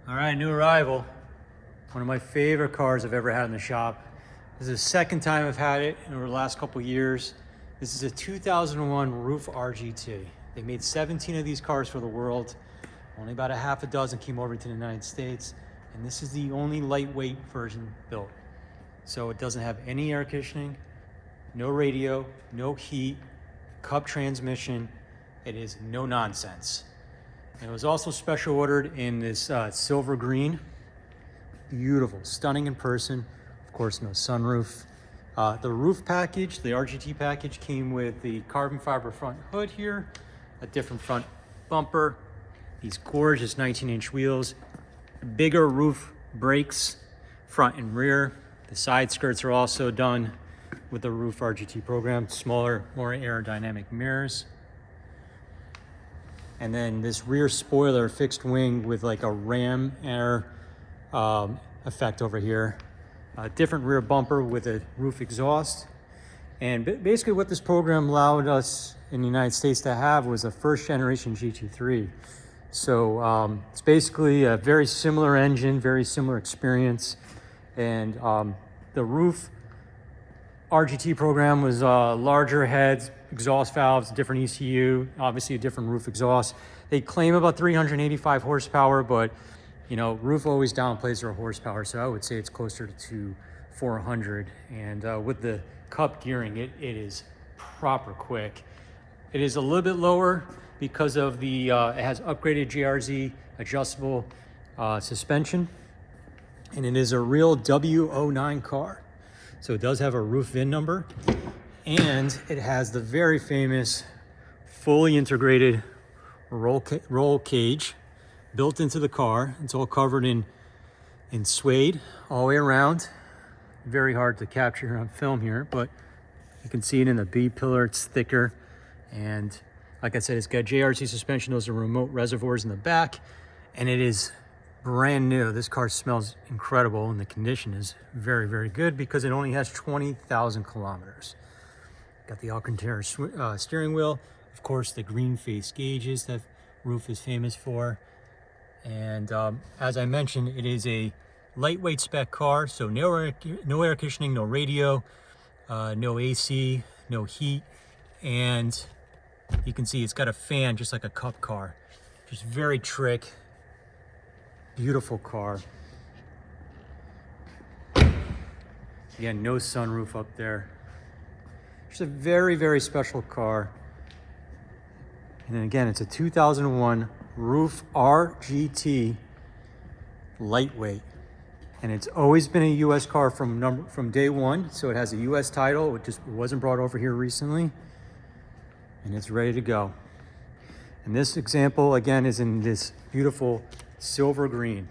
All right, new arrival. One of my favorite cars I've ever had in the shop. This is the second time I've had it over the last couple years. This is a 2001 RUF RGT. They made 17 of these cars for the world. Only about a half a dozen came over to the United States. And this is the only lightweight version built. So it doesn't have any air conditioning, no radio, no heat, cup transmission. It is no nonsense. And it was also special ordered in this silver green. Beautiful, stunning in person. Of course, no sunroof. The roof package, the RGT package, came with the carbon fiber front hood here, a different front bumper, these gorgeous 19-inch wheels, bigger roof brakes, front and rear. The side skirts are also done with the RUF RGT program, smaller, more aerodynamic mirrors. And then this rear spoiler fixed wing with like a ram air effect over here. A different rear bumper with a roof exhaust. And basically what this program allowed us in the United States to have was a first generation GT3. So it's basically a very similar engine, very similar experience. And the RUF RGT program was larger heads, exhaust valves, different ECU, obviously a different roof exhaust. They claim about 385 horsepower, but you know, RUF always downplays their horsepower, so I would say it's closer to 400. And with the cup gearing, it is proper quick. It is a little bit lower because of the, it has upgraded JRZ adjustable suspension, and it is a real W09 car. So it does have a RUF VIN number, and it has the very famous fully integrated roll cage built into the car. It's all covered in suede all the way around. Very hard to capture on film here, but you can see it in the B pillar. It's thicker, and like I said, it's got JRZ suspension. Those are remote reservoirs in the back, and it is brand new. This car smells incredible, and the condition is very, very good because it only has 20,000 kilometers. Got the Alcantara steering wheel, of course, the green face gauges that RUF is famous for. And as I mentioned, it is a lightweight spec car, so no air conditioning, no radio, no AC, no heat, and you can see it's got a fan just like a cup car. Just very trick. Beautiful car. Again, no sunroof up there. It's a very, very special car. And then again, it's a 2001 RUF RGT lightweight. And it's always been a US car from day one. So it has a US title. It just wasn't brought over here recently. And it's ready to go. And this example, again, is in this beautiful silver green.